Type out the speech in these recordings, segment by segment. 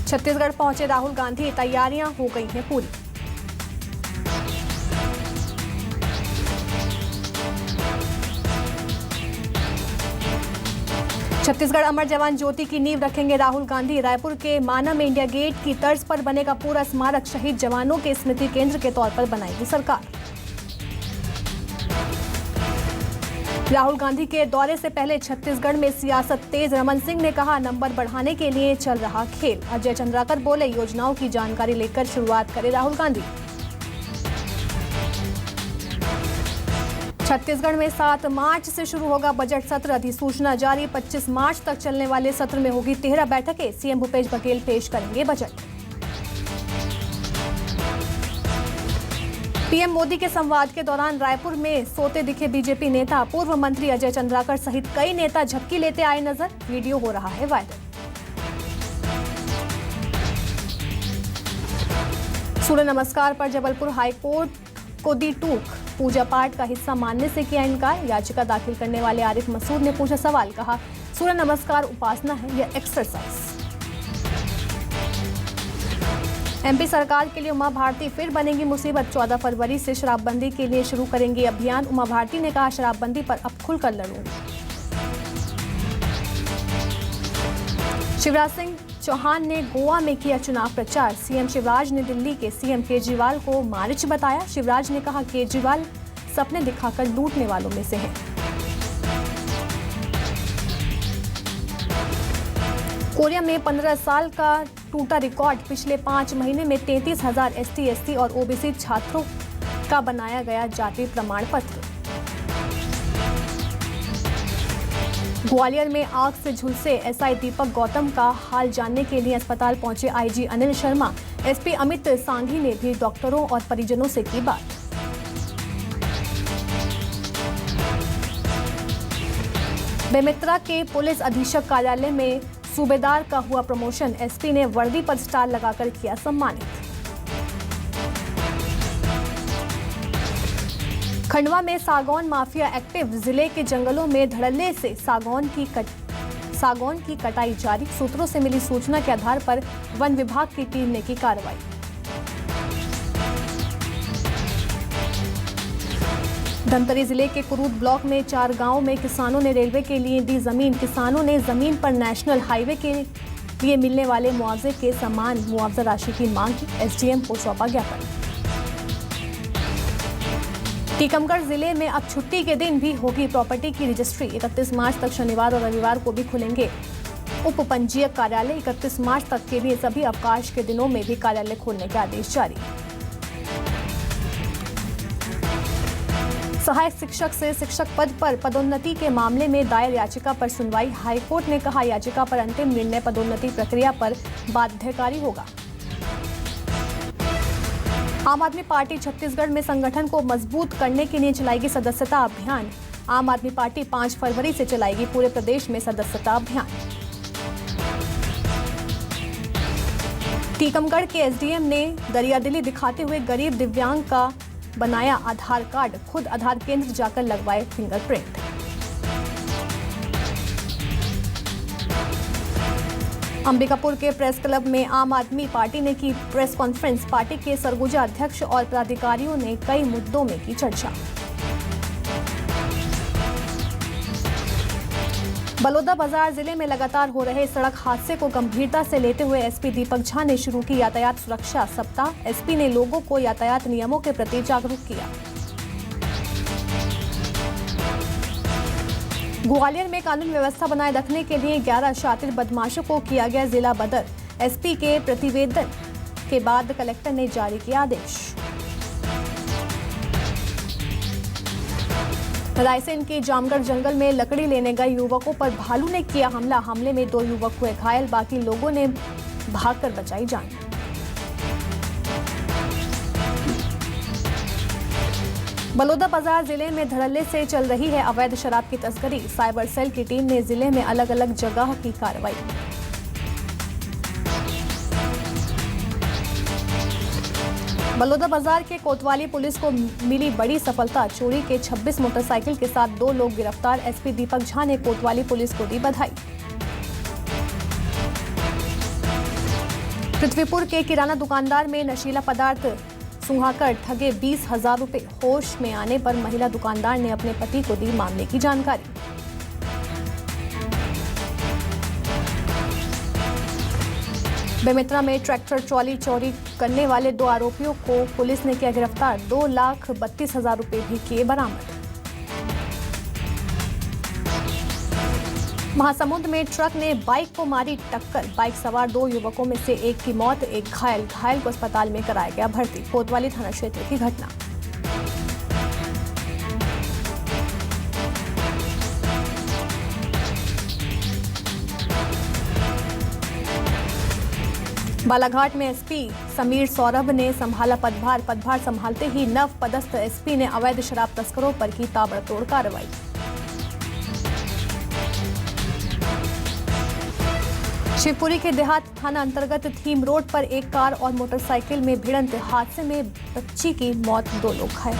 छत्तीसगढ़ पहुंचे राहुल गांधी, तैयारियां हो गई हैं पूरी। छत्तीसगढ़ अमर जवान ज्योति की नींव रखेंगे राहुल गांधी। रायपुर के माना में इंडिया गेट की तर्ज पर बनेगा पूरा स्मारक। शहीद जवानों के स्मृति केंद्र के तौर पर बनाएगी सरकार। राहुल गांधी के दौरे से पहले छत्तीसगढ़ में सियासत तेज। रमन सिंह ने कहा, नंबर बढ़ाने के लिए चल रहा खेल। अजय चंद्राकर बोले, योजनाओं की जानकारी लेकर शुरुआत करे राहुल गांधी। छत्तीसगढ़ में 7 मार्च से शुरू होगा बजट सत्र। अधिसूचना जारी। 25 मार्च तक चलने वाले सत्र में होगी 13 बैठकें। सीएम भूपेश बघेल पेश करेंगे बजट। पीएम मोदी के संवाद के दौरान रायपुर में सोते दिखे बीजेपी नेता। पूर्व मंत्री अजय चंद्राकर सहित कई नेता झपकी लेते आए नजर। वीडियो हो रहा है वायरल। सूर्य नमस्कार पर जबलपुर हाईकोर्ट को दी टूक। पूजा पाठ का हिस्सा मानने से किया इनकार। याचिका दाखिल करने वाले आरिफ मसूद ने पूछा सवाल। कहा, सूर्य नमस्कार उपासना है या एक्सरसाइज। एमपी सरकार के लिए उमा भारती फिर बनेगी मुसीबत। 14 फरवरी से शराबबंदी के लिए शुरू करेंगे अभियान। उमा भारती ने कहा, शराबबंदी पर अब खुलकर लड़ूंगी। शिवराज सिंह चौहान ने गोवा में किया चुनाव प्रचार। सीएम शिवराज ने दिल्ली के सीएम केजरीवाल को मारिच बताया। शिवराज ने कहा, केजरीवाल सपने दिखाकर लूटने वालों में से हैं। कोरिया में 15 साल का टूटा रिकॉर्ड। पिछले 5 महीने में 33,000 एसटी, एससी और ओबीसी छात्रों का बनाया गया जाति प्रमाण पत्र। ग्वालियर में आग से झुलसे एसआई दीपक गौतम का हाल जानने के लिए अस्पताल पहुंचे आईजी अनिल शर्मा। एसपी अमित सांघी ने भी डॉक्टरों और परिजनों से की बात। बेमेतरा के पुलिस अधीक्षक कार्यालय में सूबेदार का हुआ प्रमोशन। एसपी ने वर्दी पर स्टार लगाकर किया सम्मानित। खंडवा में सागौन माफिया एक्टिव। जिले के जंगलों में धड़ल्ले से सागौन की कटाई जारी। सूत्रों से मिली सूचना के आधार पर वन विभाग की टीम ने की कार्रवाई। धमतरी जिले के कुरूद ब्लॉक में 4 गांवों में किसानों ने रेलवे के लिए दी जमीन। किसानों ने जमीन पर नेशनल हाईवे के लिए मिलने वाले मुआवजे के समान मुआवजा राशि की मांग की। एसडीएम को सौंपा ज्ञापन। टीकमगढ़ जिले में अब छुट्टी के दिन भी होगी प्रॉपर्टी की रजिस्ट्री। 31 मार्च तक शनिवार और रविवार को भी खुलेंगे उप पंजीयक कार्यालय। 31 मार्च तक के लिए सभी अवकाश के दिनों में भी कार्यालय खोलने के आदेश जारी। सहायक शिक्षक से शिक्षक पद पर पदोन्नति के मामले में दायर याचिका पर सुनवाई। हाईकोर्ट ने कहा, याचिका पर अंतिम निर्णय पदोन्नति प्रक्रिया पर बाध्यकारी होगा। आम आदमी पार्टी छत्तीसगढ़ में संगठन को मजबूत करने के लिए चलाएगी सदस्यता अभियान। आम आदमी पार्टी 5 फरवरी से चलाएगी पूरे प्रदेश में सदस्यता अभियान। टीकमगढ़ के एसडीएम ने दरियादिली दिखाते हुए गरीब दिव्यांग का बनाया आधार कार्ड। खुद आधार केंद्र जाकर लगवाए फिंगरप्रिंट। अंबिकापुर के प्रेस क्लब में आम आदमी पार्टी ने की प्रेस कॉन्फ्रेंस। पार्टी के सरगुजा अध्यक्ष और पदाधिकारियों ने कई मुद्दों में की चर्चा। बलौदाबाजार जिले में लगातार हो रहे सड़क हादसे को गंभीरता से लेते हुए एसपी दीपक झा ने शुरू की यातायात सुरक्षा सप्ताह। एसपी ने लोगों को यातायात नियमों के प्रति जागरूक किया। ग्वालियर में कानून व्यवस्था बनाए रखने के लिए 11 शातिर बदमाशों को किया गया जिला बदर। एसपी के प्रतिवेदन के बाद कलेक्टर ने जारी किया आदेश। रायसेन के जामगढ़ जंगल में लकड़ी लेने गए युवकों पर भालू ने किया हमला। हमले में 2 युवक हुए घायल। बाकी लोगों ने भागकर बचाई जान। बलौदाबाजार जिले में धड़ल्ले से चल रही है अवैध शराब की तस्करी। साइबर सेल की टीम ने जिले में अलग अलग जगह की कार्रवाई। बलौदाबाजार के कोतवाली पुलिस को मिली बड़ी सफलता। चोरी के 26 मोटरसाइकिल के साथ 2 लोग गिरफ्तार। एसपी दीपक झा ने कोतवाली पुलिस को दी बधाई। पृथ्वीपुर के किराना दुकानदार में नशीला पदार्थ सुंघाकर ठगे 20,000 रुपए। होश में आने पर महिला दुकानदार ने अपने पति को दी मामले की जानकारी। बेमेतरा में ट्रैक्टर ट्रॉली चोरी करने वाले 2 आरोपियों को पुलिस ने किया गिरफ्तार। 2,32,000 रुपए भी किए बरामद। महासमुंद में ट्रक ने बाइक को मारी टक्कर। बाइक सवार 2 युवकों में से एक की मौत, एक घायल को अस्पताल में कराया गया भर्ती। कोतवाली थाना क्षेत्र की घटना। बालाघाट में एसपी समीर सौरभ ने संभाला पदभार संभालते ही नव पदस्थ एसपी ने अवैध शराब तस्करों पर की ताबड़तोड़ कार्रवाई। शिवपुरी के देहात थाना अंतर्गत थीम रोड पर एक कार और मोटरसाइकिल में भिड़ंत। हादसे में बच्ची की मौत, 2 लोग घायल।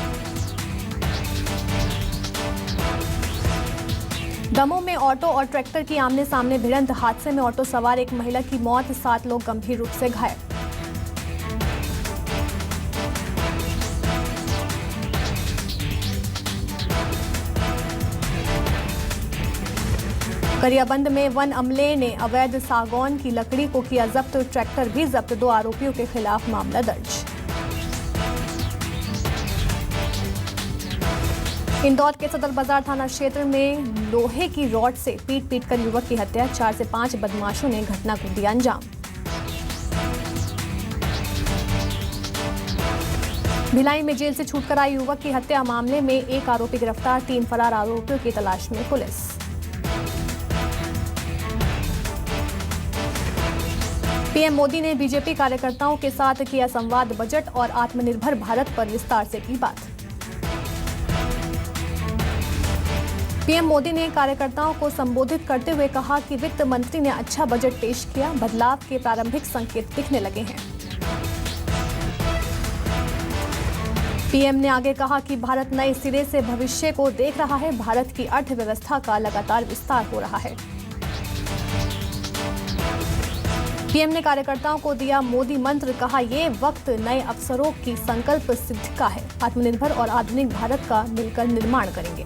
दमोह में ऑटो और ट्रैक्टर की आमने सामने भिड़ंत। हादसे में ऑटो सवार एक महिला की मौत, 7 लोग गंभीर रूप से घायल। गरियाबंद में वन अमले ने अवैध सागौन की लकड़ी को किया जब्त। ट्रैक्टर भी जब्त। 2 आरोपियों के खिलाफ मामला दर्ज। इंदौर के सदर बाजार थाना क्षेत्र में लोहे की रॉड से पीट कर युवक की हत्या। 4 से 5 बदमाशों ने घटना को दिया अंजाम। भिलाई में जेल से छूटकर आए युवक की हत्या मामले में 1 आरोपी गिरफ्तार। 3 फरार आरोपियों की तलाश में पुलिस। पीएम मोदी ने बीजेपी कार्यकर्ताओं के साथ किया संवाद। बजट और आत्मनिर्भर भारत पर विस्तार से की बात। पीएम मोदी ने कार्यकर्ताओं को संबोधित करते हुए कहा कि वित्त मंत्री ने अच्छा बजट पेश किया। बदलाव के प्रारंभिक संकेत दिखने लगे हैं। पीएम ने आगे कहा कि भारत नए सिरे से भविष्य को देख रहा है। भारत की अर्थव्यवस्था का लगातार विस्तार हो रहा है। पीएम ने कार्यकर्ताओं को दिया मोदी मंत्र। कहा, ये वक्त नए अवसरों की संकल्प सिद्धि का है। आत्मनिर्भर और आधुनिक भारत का मिलकर निर्माण करेंगे।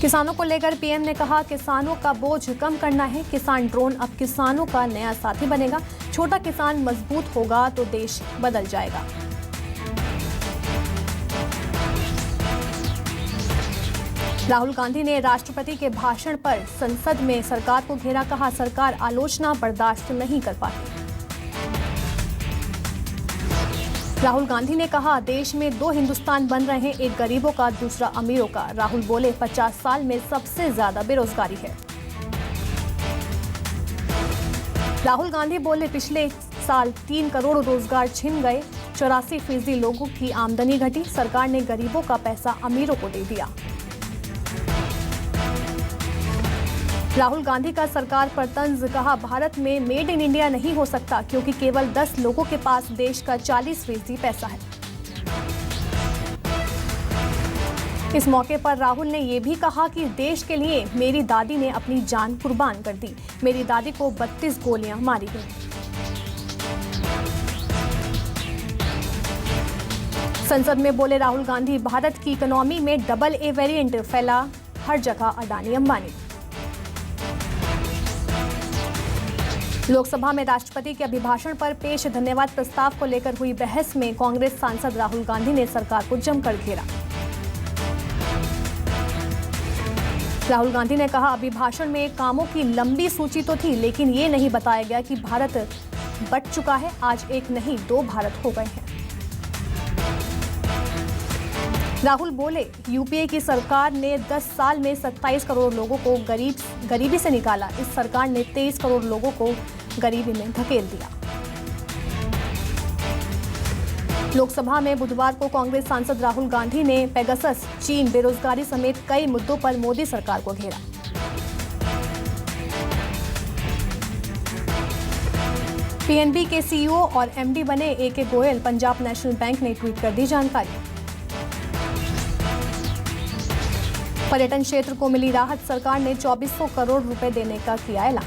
किसानों को लेकर पीएम ने कहा, किसानों का बोझ कम करना है। किसान ड्रोन अब किसानों का नया साथी बनेगा। छोटा किसान मजबूत होगा तो देश बदल जाएगा। राहुल गांधी ने राष्ट्रपति के भाषण पर संसद में सरकार को घेरा। कहा, सरकार आलोचना बर्दाश्त नहीं कर पाती। राहुल गांधी ने कहा, देश में 2 हिंदुस्तान बन रहे हैं, एक गरीबों का, दूसरा अमीरों का। राहुल बोले, 50 साल में सबसे ज्यादा बेरोजगारी है। राहुल गांधी बोले, पिछले साल 3 करोड़ रोजगार छिन गए। 84% लोगों की आमदनी घटी। सरकार ने गरीबों का पैसा अमीरों को दे दिया। राहुल गांधी का सरकार पर तंज। कहा, भारत में मेड इन इंडिया नहीं हो सकता क्योंकि केवल 10 लोगों के पास देश का 40% पैसा है। इस मौके पर राहुल ने यह भी कहा कि देश के लिए मेरी दादी ने अपनी जान कुर्बान कर दी। मेरी दादी को 32 गोलियां मारी गई। संसद में बोले राहुल गांधी, भारत की इकोनॉमी में AA वेरिएंट फैला, हर जगह अडानी अंबानी। लोकसभा में राष्ट्रपति के अभिभाषण पर पेश धन्यवाद प्रस्ताव को लेकर हुई बहस में कांग्रेस सांसद राहुल गांधी ने सरकार को जमकर घेरा। राहुल गांधी ने कहा, अभिभाषण में कामों की लंबी सूची तो थी, लेकिन ये नहीं बताया गया कि भारत बंट चुका है। आज एक नहीं 2 भारत हो गए हैं। राहुल बोले, यूपीए की सरकार ने 10 साल में 27 करोड़ लोगों को गरीबी से निकाला। इस सरकार ने 23 करोड़ लोगों को गरीबी में धकेल दिया। लोकसभा में बुधवार को कांग्रेस सांसद राहुल गांधी ने पेगासस, चीन, बेरोजगारी समेत कई मुद्दों पर मोदी सरकार को घेरा। पीएनबी के सीईओ और एमडी बने AK Goyal. Punjab national bank ने ट्वीट कर दी जानकारी। पर्यटन क्षेत्र को मिली राहत। सरकार ने 2400 करोड़ रुपए देने का किया ऐलान।